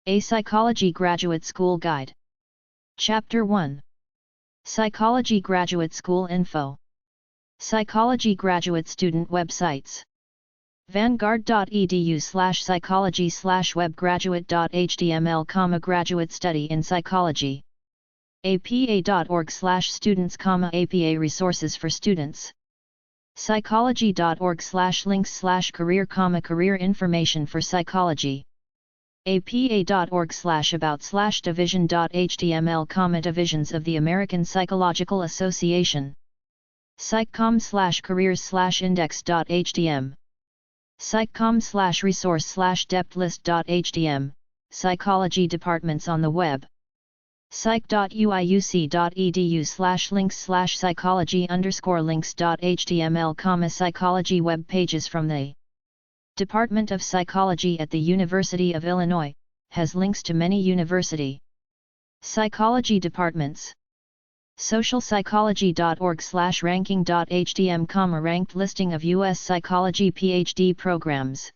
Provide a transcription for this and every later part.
A Psychology Graduate School Guide. Chapter 1. Psychology Graduate School Info. Psychology Graduate Student Websites. vanguard.edu/psychology/webgraduate.html, graduate study in psychology. apa.org/students, apa resources for students. psychology.org/links/career, career information for psychology. apa.org/about/division.html, divisions of the American Psychological Association. psychcom/careers/index.htm. psychcom/resource/depthlist.htm, psychology departments on the web. psych.uiuc.edu/links/psychology_links.html, psychology web pages from the Department of Psychology at the University of Illinois, has links to many university psychology departments. socialpsychology.org/ranking.htm, ranked listing of U.S. psychology PhD programs.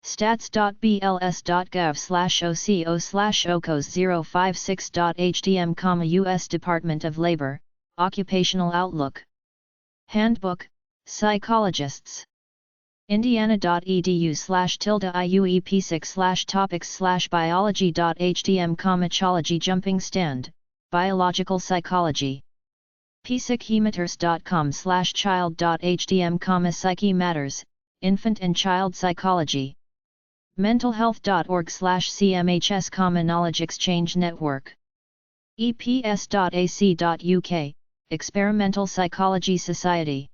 stats.bls.gov/oco/ocos056.htm, U.S. Department of Labor, Occupational Outlook. Handbook, Psychologists. indiana.edu/IUEP6/topics/biology.htm, Chology Jumping Stand, Biological Psychology. psychematers.com/child.htm, Psyche Matters, Infant and Child Psychology. mentalhealth.org/cmhs, Knowledge Exchange Network. eps.ac.uk, Experimental Psychology Society.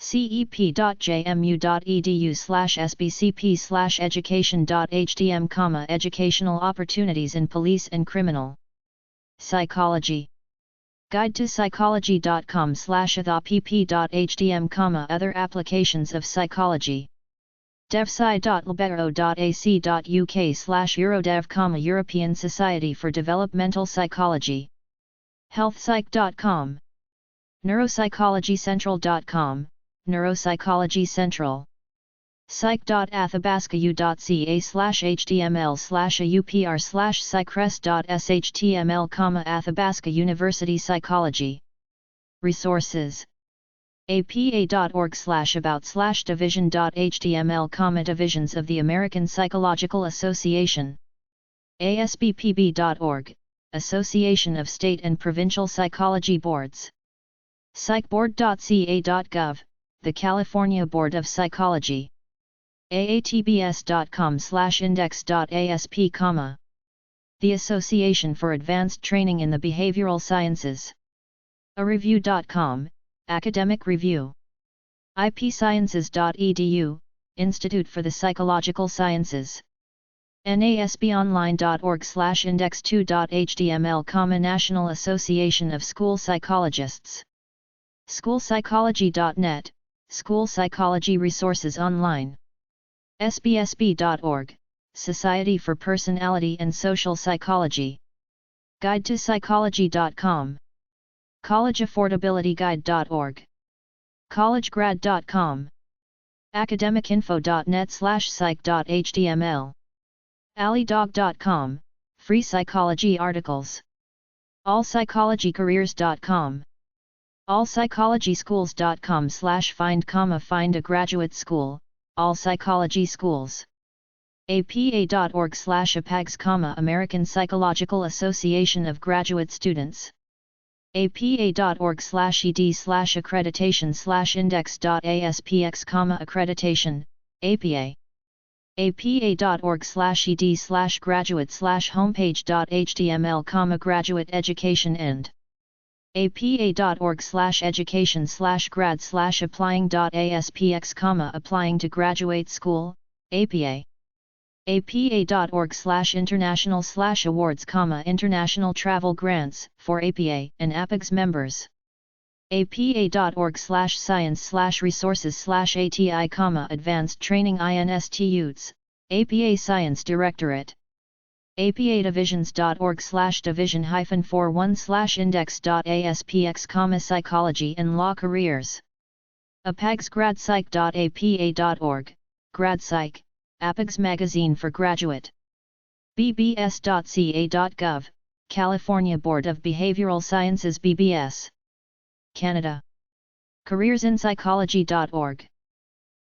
cep.jmu.edu/sbcp/education.htm, educational opportunities in police and criminal psychology. Guide to psychology.com/athpp.htm, other applications of psychology. devsci.libero.ac.uk/eurodev, European Society for Developmental Psychology. healthpsych.com. neuropsychologycentral.com, Neuropsychology Central. psych.athabasca.ca/html/aupr/psychrest.shtml, Athabasca University Psychology. Resources. apa.org/about/division.html, divisions of the American Psychological Association. asbpb.org, Association of State and Provincial Psychology Boards. psychboard.ca.gov, the California Board of Psychology. aatbs.com/index.asp, the Association for Advanced Training in the Behavioral Sciences. areview.com, Academic Review. ipsciences.edu, Institute for the Psychological Sciences. nasbonline.org/index2.html, National Association of School Psychologists. schoolpsychology.net, School Psychology Resources Online. sbsb.org, Society for Personality and Social Psychology. Guide to Psychology.com. collegeaffordabilityguide.org. collegegrad.com. academicinfo.net/psych.html. allydog.com, free psychology articles. allpsychologycareers.com. allpsychologyschools.com/find a graduate school, all psychology schools. apa.org/apags, American Psychological Association of Graduate Students. apa.org/ed/accreditation/index.aspx, accreditation, APA. apa.org/ed/graduate/homepage.html, graduate education and apa.org/education/grad/applying.aspx, applying to graduate school, APA. apa.org/international/awards, international travel grants, for APA and APEX members. apa.org/science/resources/ATI, advanced training institutes, APA Science Directorate. apa.division.org/division-41/index.aspx, psychology and law careers. apagsgradpsych.apa.org, GradPsych, APEX magazine for graduate bbs.ca.gov, California Board of Behavioral Sciences BBS. Canada. careersinpsychology.org.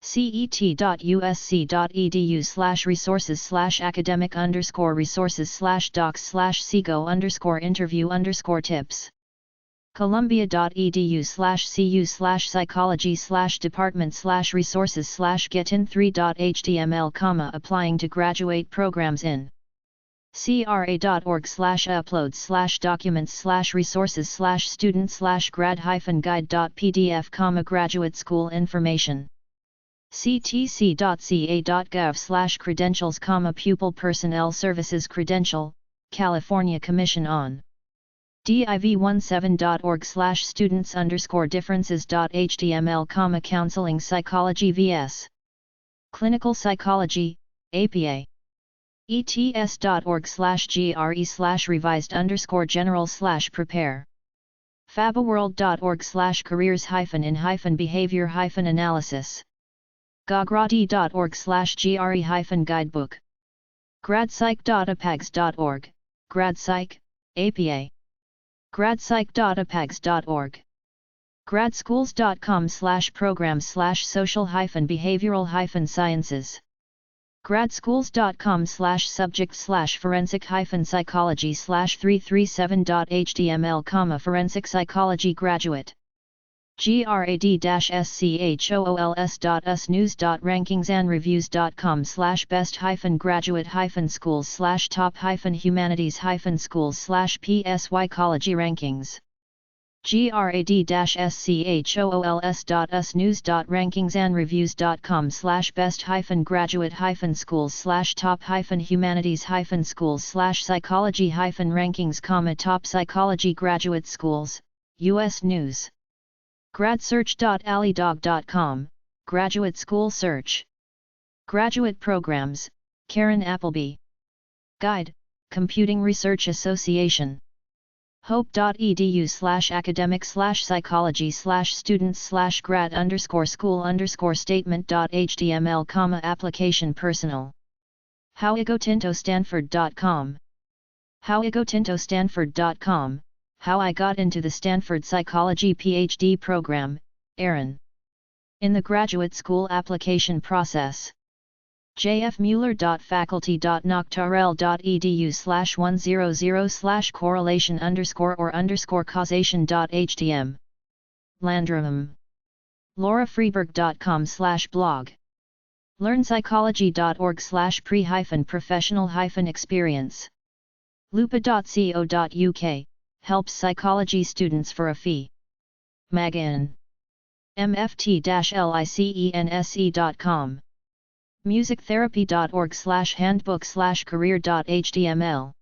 cet.usc.edu/academic_resources/docs/sego_interview_tips. columbia.edu/cu/psychology/department/resources/getin3.html, applying to graduate programs in cra.org/uploads/documents/resources/student/grad-guide.pdf, graduate school information. ctc.ca.gov/credentials, pupil personnel services credential, California Commission on div17.org/students_differences.html, counseling psychology vs. clinical psychology, APA. ets.org/gre/revised_general/prepare. fabaworld.org/careers-in-behavior-analysis. gogradi.org/gre-guidebook. gradpsych.apags.org, gradpsych, APA. gradpsych.apags.org. gradschools.com/programs/social-behavioral-sciences. gradschools.com/subject/forensic-psychology/337.html, forensic psychology graduate. grad-school.us.us-news.rankings-and-reviews.com/best-humanities-schools/top-humanities-schools/psychology rankings. grad-search.ali.graduate-humanities-schools/top-humanities-schools/psychology-rankings, top psychology graduate schools, U.S. News. gradsearch.alidog.com, graduate school search. Graduate programs, Karen Appleby. Guide, Computing Research Association. hope.edu/academic/students/grad_school_statement.html, application personal. howigotintostanford.com. howigotintostanford.com, How I Got into the Stanford Psychology PhD Program, Aaron. In the graduate school application process. jfmueller.faculty.noctorel.edu/100/correlation_or_causation.htm. Landrum. laurafreeberg.com/blog. learnpsychology.org/pre-professional-experience. lupa.co.uk, helps psychology students for a fee. Magin. mft-license.com. musictherapy.org/handbook/career.html.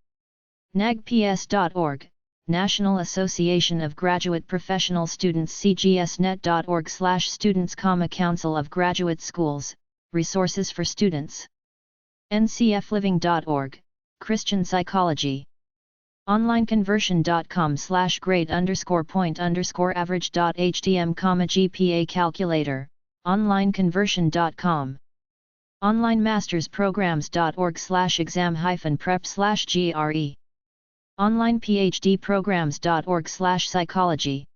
nagps.org, National Association of Graduate Professional Students. cgsnet.org/students, Council of Graduate Schools, resources for students. ncfliving.org, Christian Psychology. onlineconversion.com/grade_point_average.htm, GPA calculator, onlineconversion.com. onlinemastersprograms.org/exam-prep/GRE. onlinePhDprograms.org/psychology.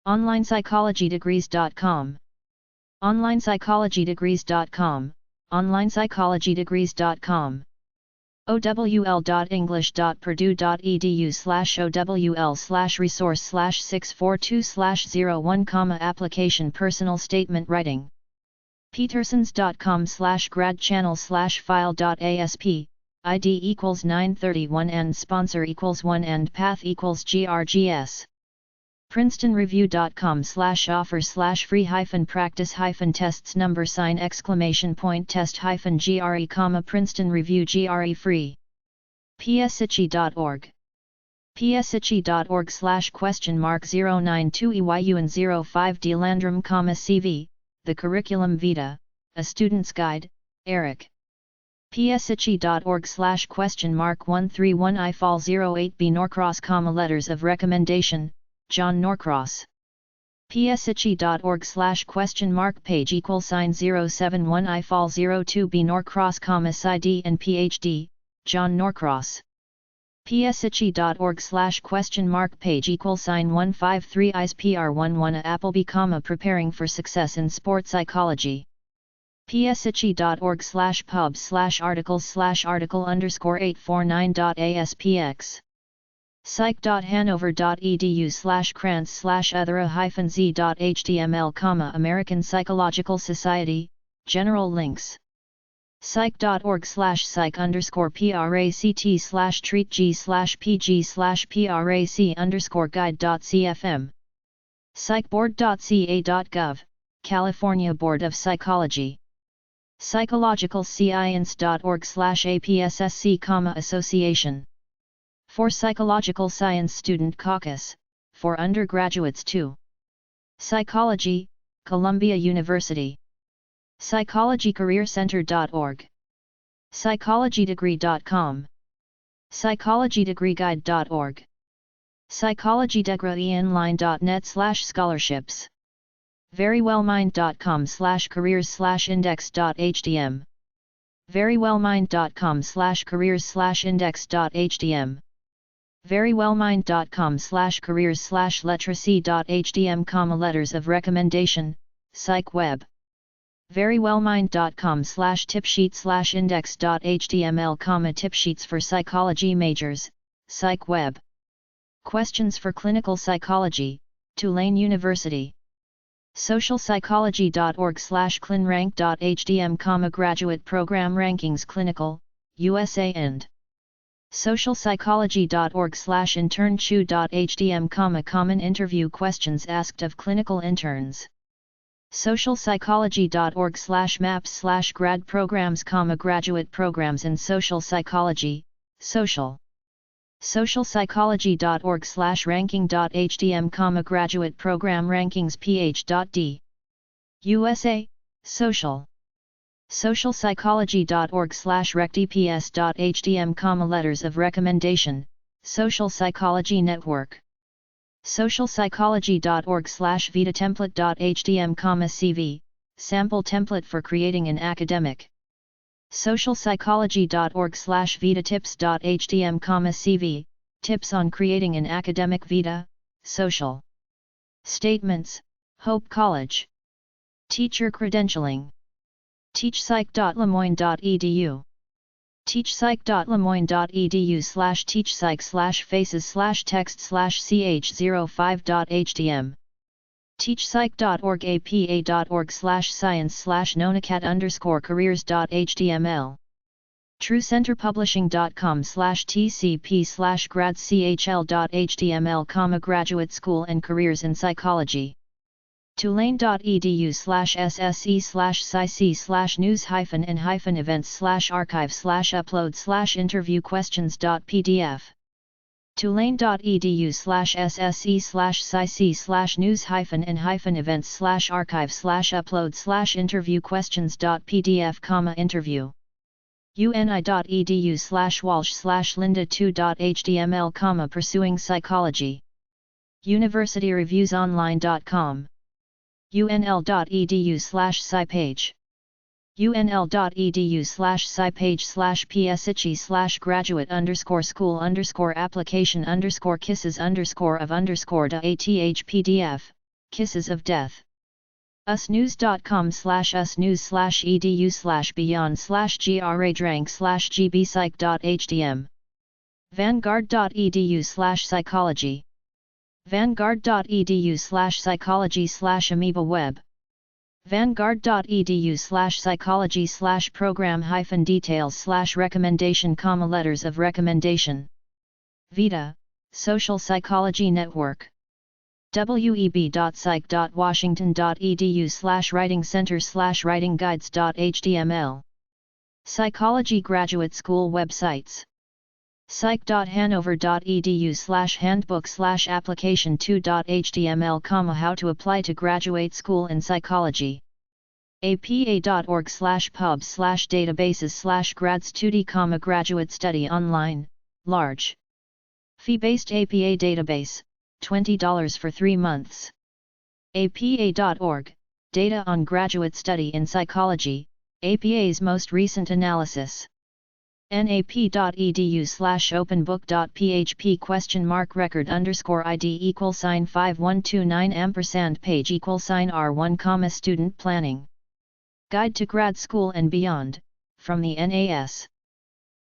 onlinepsychologydegrees.com. onlinepsychologydegrees.com, onlinepsychologydegrees.com. owl.english.purdue.edu/owl/resource/642/01, application personal statement writing. petersons.com/grad channel/file.asp, ID equals 931 and sponsor equals 1 and path equals grgs. princetonreview.com/offer/free-practice-tests number sign !test-gre, Princeton Review GRE free. psitchy.org. psitchy.org/?092EYU and 05 DeLandrum, CV, The Curriculum Vitae, A Student's Guide, Eric. psitchy.org/?131I-08B Norcross, letters of recommendation, John Norcross. psitchy.org/?page =$071I-02B Norcross, SID and PhD, John Norcross. Psychiatry.org/?page =153 ISPR11 Appleby, preparing for success in sport psychology. Psychiatry.org/pubs/article_849.aspx. psych.hanover.edu/krantz/othera-z.html, American Psychological Society, general links. psych.org/psych_pract/treat_g/pg/prac_guide.cfm. psychboard.ca.gov, California Board of Psychology. psychologicalscience.org/apssc, Association for Psychological Science Student Caucus, for undergraduates too. Psychology, Columbia University. psychologycareercenter.org. psychologydegree.com. psychologydegreeguide.org. psychologydegreeonline.net/scholarships. verywellmind.com/careers/index.htm. verywellmind.com/careers/index.htm. verywellmind.com/careers/literacy.htm, letters of recommendation, Psych Web. verywellmind.com/tipsheet/index.html, tipsheets for psychology majors, Psych Web. Questions for clinical psychology, Tulane University. socialpsychology.org/clinrank.htm, graduate program rankings clinical, USA and socialpsychology.org/internchew.htm, common interview questions asked of clinical interns. socialpsychology.org/maps/grad programs, graduate programs in social psychology, social. socialpsychology.org/ranking.htm, graduate program rankings ph.d. USA, social. socialpsychology.org/rectps.htm, letters of recommendation, Social Psychology Network. socialpsychology.org/vitatemplate.htm, CV, sample template for creating an academic. socialpsychology.org/vitatips.htm, CV, tips on creating an academic vita, social. Statements, Hope College. Teacher credentialing. teachpsych.lemoyne.edu. teachpsych.lemoyne.edu/teachpsych/faces/text/ch05.htm. teachpsych.org apa.org/science/nonacat_careers.html. truecenterpublishing.com/tcp/gradchl.html, graduate school and careers in psychology. tulane.edu/sse/news-and-events/archive/upload/interview questions.pdf. tulane.edu/sse/news-and-events/archive/upload/interview questions.pdf, interview. uni.edu/walsh/linda2.html, pursuing psychology. universityreviewsonline.com. unl.edu/scipage. unl.edu/psypage/psh/graduate_school_application_kisses_of_ath kisses of death. usnews.com/us/news/edu/beyond/gra-drank/gbpsych.htm. vanguard.edu/psychology. vanguard.edu/psychology/amoeba web. vanguard.edu/psychology/program-details/recommendation, letters of recommendation. Vita, Social Psychology Network. web.psych.washington.edu/writing center/writing guides.html. Psychology Graduate School websites. psych.hanover.edu/handbook/application2.html, how to apply to graduate school in psychology. apa.org/pubs/databases/grads2d, graduate study online, large. Fee-based APA database, $20 for 3 months. apa.org, data on graduate study in psychology, APA's most recent analysis. nap.edu/openbook.php?record_id=51299 Guide to Grad School and Beyond, from the NAS.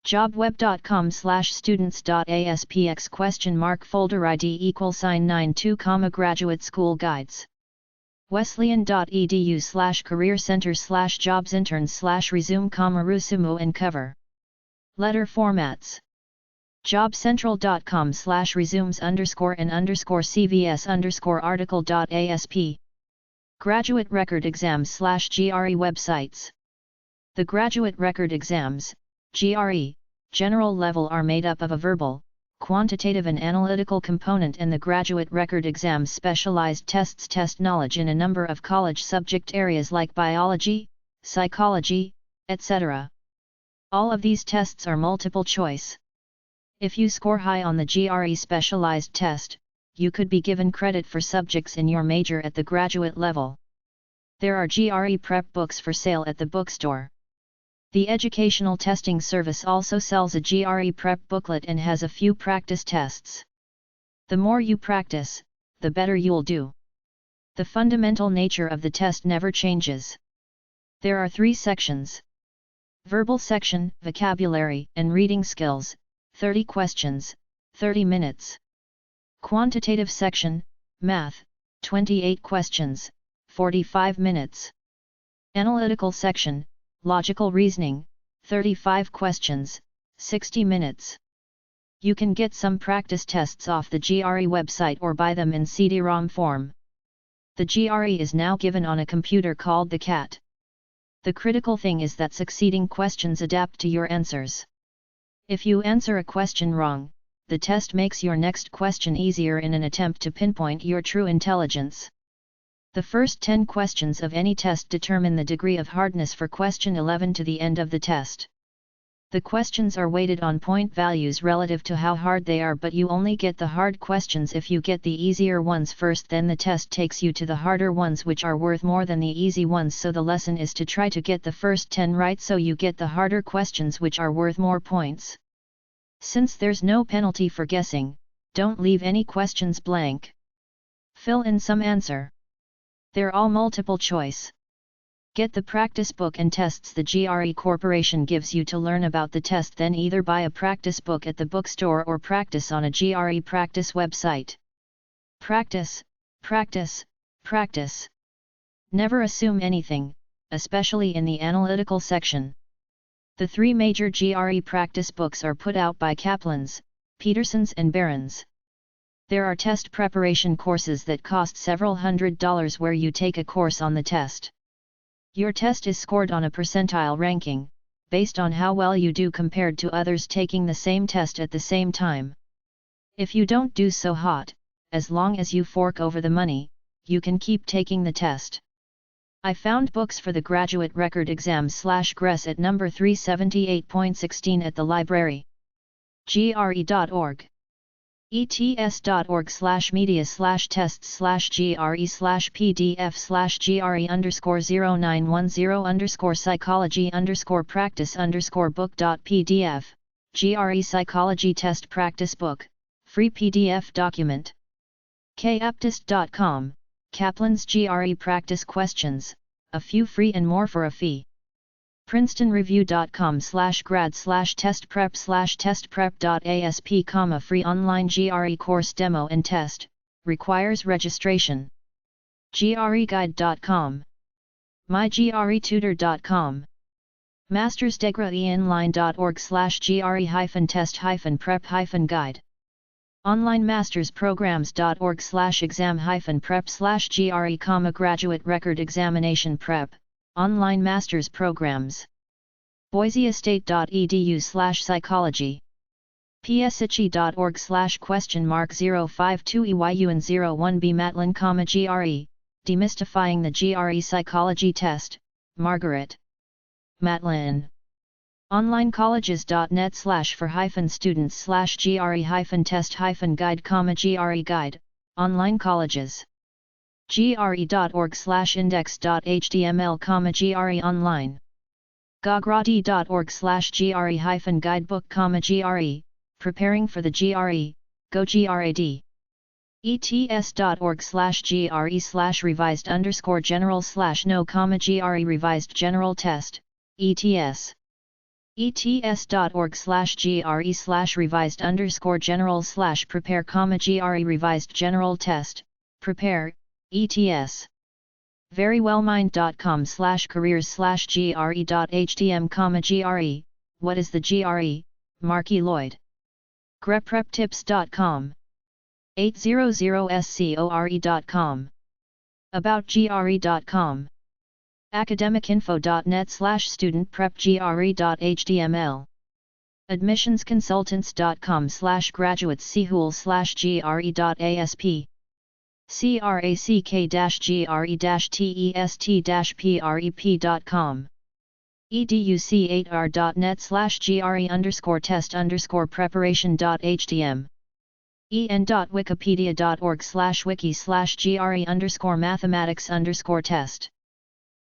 jobweb.com/students.aspx folder ID =92, Graduate School Guides. Wesleyan.edu/career center/jobs interns/resume, resumo and cover. Letter formats. jobcentral.com/resumes_and_cvs_article.asp. Graduate Record Exams/GRE websites. The Graduate Record Exams, GRE, general level are made up of a verbal, quantitative and analytical component, and the Graduate Record Exams specialized tests test knowledge in a number of college subject areas like biology, psychology, etc. All of these tests are multiple choice. If you score high on the GRE specialized test, you could be given credit for subjects in your major at the graduate level. There are GRE prep books for sale at the bookstore. The Educational Testing Service also sells a GRE prep booklet and has a few practice tests. The more you practice, the better you'll do. The fundamental nature of the test never changes. There are 3 sections. Verbal section, vocabulary and reading skills, 30 questions, 30 minutes. Quantitative section, math, 28 questions, 45 minutes. Analytical section, logical reasoning, 35 questions, 60 minutes. You can get some practice tests off the GRE website or buy them in CD-ROM form. The GRE is now given on a computer called the CAT. The critical thing is that succeeding questions adapt to your answers. If you answer a question wrong, the test makes your next question easier in an attempt to pinpoint your true intelligence. The first 10 questions of any test determine the degree of hardness for question 11 to the end of the test. The questions are weighted on point values relative to how hard they are, but you only get the hard questions if you get the easier ones first. Then the test takes you to the harder ones, which are worth more than the easy ones, so the lesson is to try to get the first 10 right so you get the harder questions which are worth more points. Since there's no penalty for guessing, don't leave any questions blank. Fill in some answer. They're all multiple choice. Get the practice book and tests the GRE Corporation gives you to learn about the test, then either buy a practice book at the bookstore or practice on a GRE practice website. Practice, practice, practice. Never assume anything, especially in the analytical section. The 3 major GRE practice books are put out by Kaplan's, Peterson's and Barron's. There are test preparation courses that cost several $100s where you take a course on the test. Your test is scored on a percentile ranking, based on how well you do compared to others taking the same test at the same time. If you don't do so hot, as long as you fork over the money, you can keep taking the test. I found books for the Graduate Record Exams/GRES at number 378.16 at the library. gre.org. ets.org/media/tests/gre/pdf/psychology_practice_book.pdf, GRE Psychology Test Practice Book, free PDF document. kaptist.com, Kaplan's GRE Practice Questions, a few free and more for a fee. princetonreview.com/grad/testprep/testprep.asp, free online GRE course demo and test, requires registration. greguide.com, mygretutor.com, mastersdegree.online.org/gre-test-prep-guide, onlinemastersprograms.org/exam-prep/gre, graduate record examination prep, online masters programs. boiseestate.edu/psychology, psichi.org/?052EYUN01B Matlin, GRE, Demystifying the GRE Psychology Test, Margaret Matlin. onlinecolleges.net/for-students/GRE-test-guide, GRE guide, online colleges. gre.org/index.html, GRE online. gogradi.org/gre-guidebook, preparing for the GRE, go GRAD. ets.org/gre/revised_general/no, GRE revised general test, ETS. ets.org/gre/revised_general/prepare, GRE revised general test, prepare, ETS. verywellmind.com/careers/gre.htm, GRE, what is the GRE, Marky Lloyd. grepreptips.com. 800score.com. aboutgre.com. academicinfo.net/studentprepgre.html. admissionsconsultants.com/graduateschool/gre.asp. crack-gre-test-prep.com. educ8r.net/gre_test_preparation.htm. en.wikipedia.org/wiki/gre_mathematics_test.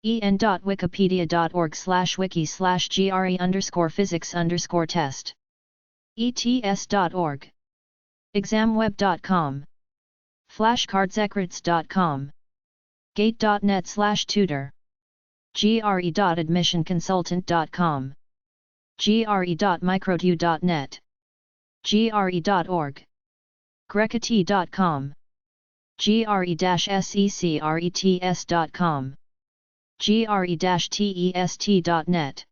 en.wikipedia.org/wiki/gre_physics_test. ets.org. examweb.com. flashcardsecrets.com. gate.net/tutor. gre.admissionconsultant.com. gre.microdu.net. gre.org. grecati.com. gre-secrets.com. gre-test.net.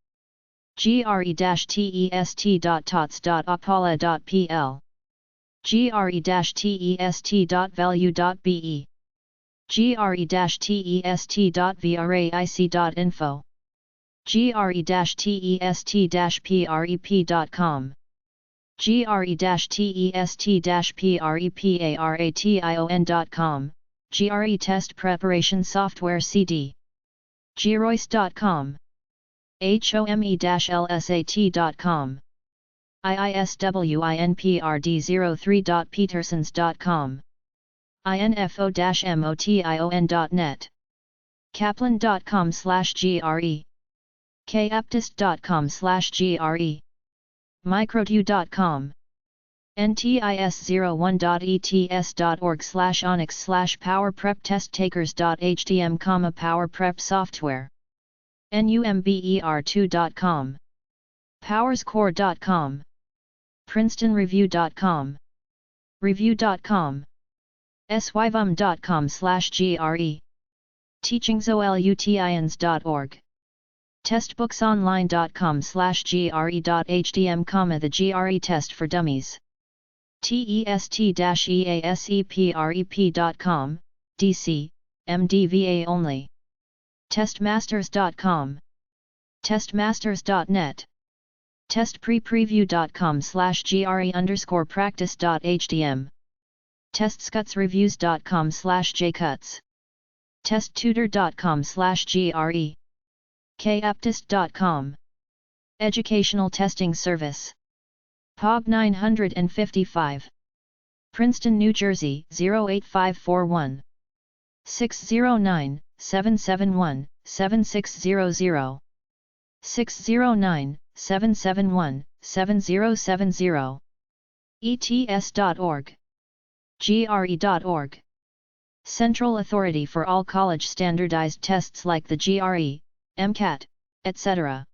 gre-test.tots.apala.pl. gre-test.value.be. gre-test.vraic.info. gre-test-prep.com. gre-test-preparation.com, GRE Test Preparation Software CD. geroist.com. home-lsat.com. iiswinprd03.petersons.com. info-motion.net. kaplan.com/gre. kaptist.com/gre. microdu.com. ntis01.ets.org/onyx/powerpreptesttakers.htm, powerprep software. number2.com. powerscore.com. princetonreview.com. review.com. syvum.com/gre. teachingsolutians.org. testbooksonline.com/gre.htm, the GRE test for dummies. test-easepprep.com, DC, MDVA only. testmasters.com. testmasters.net. testprepreview.com/gre_practice.htm. testscutsreviews.com/jcuts. testtutor.com/gre. kaptist.com. Educational Testing Service. POG 955. Princeton, New Jersey 08541. 609-771-7600. 609-771-7070. ets.org. gre.org. Central Authority for all college standardized tests like the GRE, MCAT, etc.